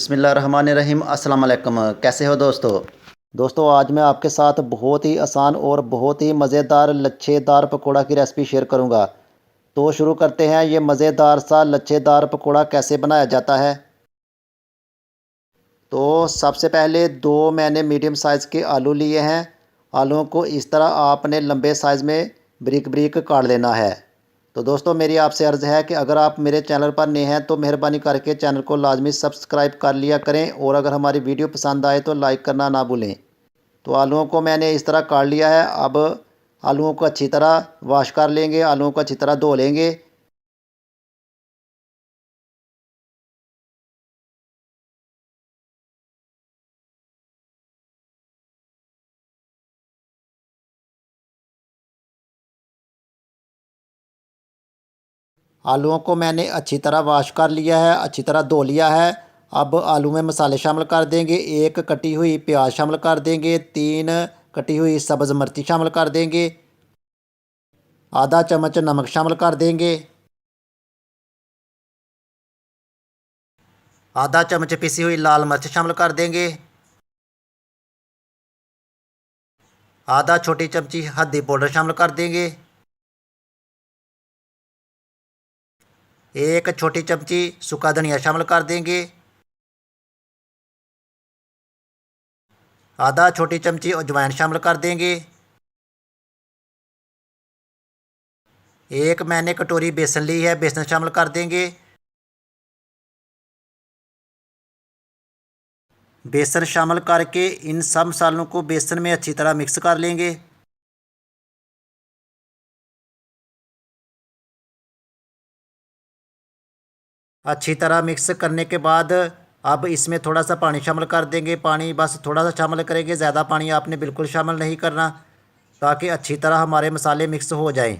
बिस्मिल्लाहिर्रहमानिर्रहीम। अस्सलाम वालेकुम। कैसे हो दोस्तों आज मैं आपके साथ बहुत ही आसान और बहुत ही मज़ेदार लच्छेदार पकोड़ा की रेसिपी शेयर करूंगा। तो शुरू करते हैं। ये मज़ेदार सा लच्छेदार पकोड़ा कैसे बनाया जाता है। तो सबसे पहले दो मैंने मीडियम साइज़ के आलू लिए हैं। आलूओं को इस तरह आपने लंबे साइज़ में बारीक बारीक काट लेना है। तो दोस्तों मेरी आपसे अर्ज़ है कि अगर आप मेरे चैनल पर नए हैं तो मेहरबानी करके चैनल को लाजमी सब्सक्राइब कर लिया करें और अगर हमारी वीडियो पसंद आए तो लाइक करना ना भूलें। तो आलूओं को मैंने इस तरह काट लिया है। अब आलूओं को अच्छी तरह वॉश कर लेंगे, आलूओं को अच्छी तरह धो लेंगे। आलूओं को मैंने अच्छी तरह वॉश कर लिया है, अच्छी तरह धो लिया है। अब आलू में मसाले शामिल कर देंगे। एक कटी हुई प्याज शामिल कर देंगे, 3 कटी हुई सब्ज़ मिर्ची शामिल कर देंगे, आधा चम्मच नमक शामिल कर देंगे, आधा चम्मच पिसी हुई लाल मिर्च शामिल कर देंगे, आधा छोटी चमची हल्दी पाउडर शामिल कर देंगे, एक छोटी चमची सूखा धनिया शामिल कर देंगे, आधा छोटी चमची अजवाइन शामिल कर देंगे, एक मैंने कटोरी बेसन ली है, बेसन शामिल कर देंगे। बेसन शामिल करके इन सब मसालों को बेसन में अच्छी तरह मिक्स कर लेंगे। अच्छी तरह मिक्स करने के बाद अब इसमें थोड़ा सा पानी शामिल कर देंगे। पानी बस थोड़ा सा शामिल करेंगे, ज़्यादा पानी आपने बिल्कुल शामिल नहीं करना, ताकि अच्छी तरह हमारे मसाले मिक्स हो जाएं।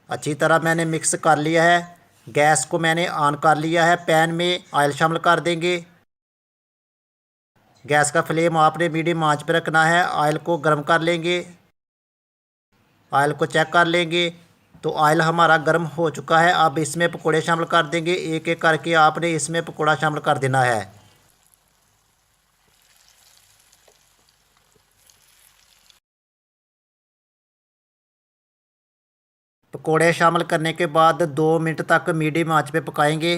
अच्छी तरह मैंने मिक्स कर लिया है। गैस को मैंने ऑन कर लिया है। पैन में ऑयल शामिल कर देंगे। गैस का फ्लेम आपने मीडियम आंच पर रखना है। ऑयल को गर्म कर लेंगे। ऑयल को चेक कर लेंगे तो ऑयल हमारा गर्म हो चुका है। अब इसमें पकोड़े शामिल कर देंगे। एक एक करके आपने इसमें पकोड़ा शामिल कर देना है। पकोड़े शामिल करने के बाद 2 मिनट तक मीडियम आंच पे पकाएंगे।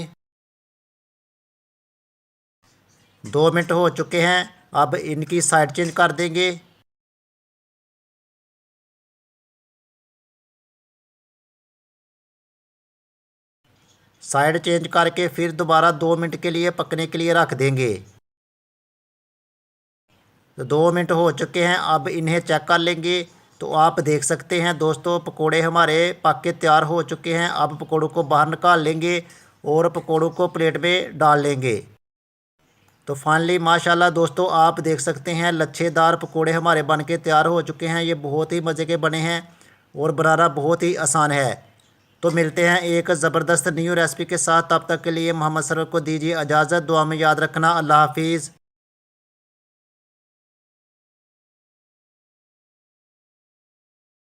2 मिनट हो चुके हैं। अब इनकी साइड चेंज कर देंगे। साइड चेंज करके फिर दोबारा 2 मिनट के लिए पकने के लिए रख देंगे। तो 2 मिनट हो चुके हैं। अब इन्हें चेक कर लेंगे तो आप देख सकते हैं दोस्तों पकोड़े हमारे पक के तैयार हो चुके हैं। अब पकोड़ों को बाहर निकाल लेंगे और पकोड़ों को प्लेट में डाल लेंगे। तो फाइनली माशाल्लाह दोस्तों आप देख सकते हैं लच्छेदार पकोड़े हमारे बन के तैयार हो चुके हैं। ये बहुत ही मज़े के बने हैं और बनाना बहुत ही आसान है। तो मिलते हैं एक ज़बरदस्त न्यू रेसिपी के साथ। तब तक के लिए मोहम्मद सरवर को दीजिए इजाज़त। दुआ में याद रखना। अल्लाह हाफिज़।